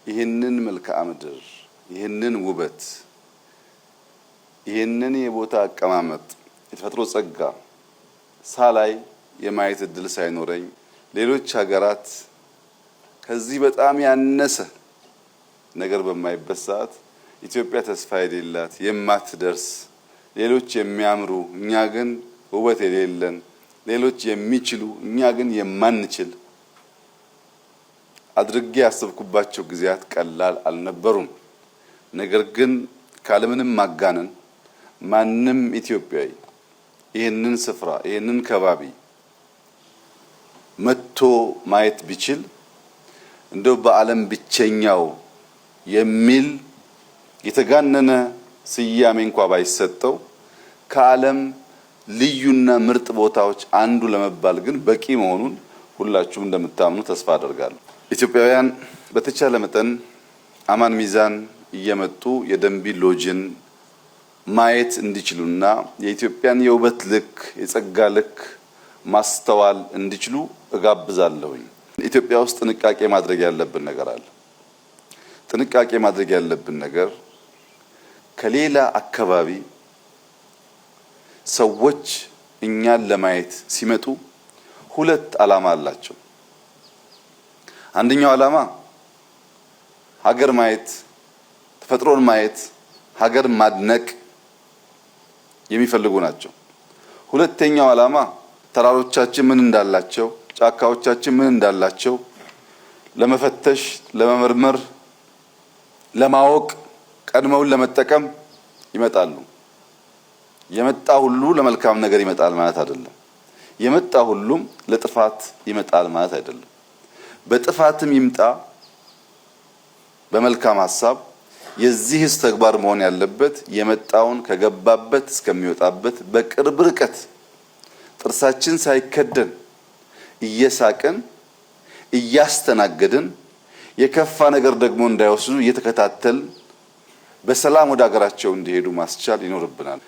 ይህንን መልክዓ ምድር፣ ይህንን ውበት፣ ይህንን የቦታ አቀማመጥ፣ የተፈጥሮ ጸጋ ሳላይ የማየት እድል ሳይኖረኝ ሌሎች ሀገራት ከዚህ በጣም ያነሰ ነገር በማይበት ሰዓት ኢትዮጵያ ተስፋ የሌላት የማትደርስ ሌሎች የሚያምሩ እኛ ግን ውበት የሌለን ሌሎች የሚችሉ እኛ ግን የማንችል አድርጌ ያሰብኩባቸው ጊዜያት ቀላል አልነበሩም። ነገር ግን ካለምንም ማጋነን ማንም ኢትዮጵያዊ ይህንን ስፍራ ይህንን ከባቢ መጥቶ ማየት ቢችል እንደው በዓለም ብቸኛው የሚል የተጋነነ ስያሜ እንኳን ባይሰጠው ከዓለም ልዩና ምርጥ ቦታዎች አንዱ ለመባል ግን በቂ መሆኑን ሁላችሁም እንደምታምኑ ተስፋ አደርጋለሁ። ኢትዮጵያውያን በተቻለ መጠን አማን ሚዛን እየመጡ የደንቢ ሎጅን ማየት እንዲችሉና የኢትዮጵያን የውበት ልክ የጸጋ ልክ ማስተዋል እንዲችሉ እጋብዛለሁኝ። ኢትዮጵያ ውስጥ ጥንቃቄ ማድረግ ያለብን ነገር አለ። ጥንቃቄ ማድረግ ያለብን ነገር ከሌላ አካባቢ ሰዎች እኛን ለማየት ሲመጡ ሁለት ዓላማ አላቸው። አንደኛው ዓላማ ሀገር ማየት፣ ተፈጥሮን ማየት፣ ሀገር ማድነቅ የሚፈልጉ ናቸው። ሁለተኛው ዓላማ ተራሮቻችን ምን እንዳላቸው፣ ጫካዎቻችን ምን እንዳላቸው ለመፈተሽ፣ ለመመርመር፣ ለማወቅ፣ ቀድመውን ለመጠቀም ይመጣሉ። የመጣ ሁሉ ለመልካም ነገር ይመጣል ማለት አይደለም። የመጣ ሁሉም ለጥፋት ይመጣል ማለት አይደለም። በጥፋትም ይምጣ በመልካም ሐሳብ የዚህስ ተግባር መሆን ያለበት የመጣውን ከገባበት እስከሚወጣበት በቅርብ ርቀት ጥርሳችን ሳይከደን እየሳቅን እያስተናገድን የከፋ ነገር ደግሞ እንዳይወስዱ እየተከታተል በሰላም ወደ ሀገራቸው እንዲሄዱ ማስቻል ይኖርብናል።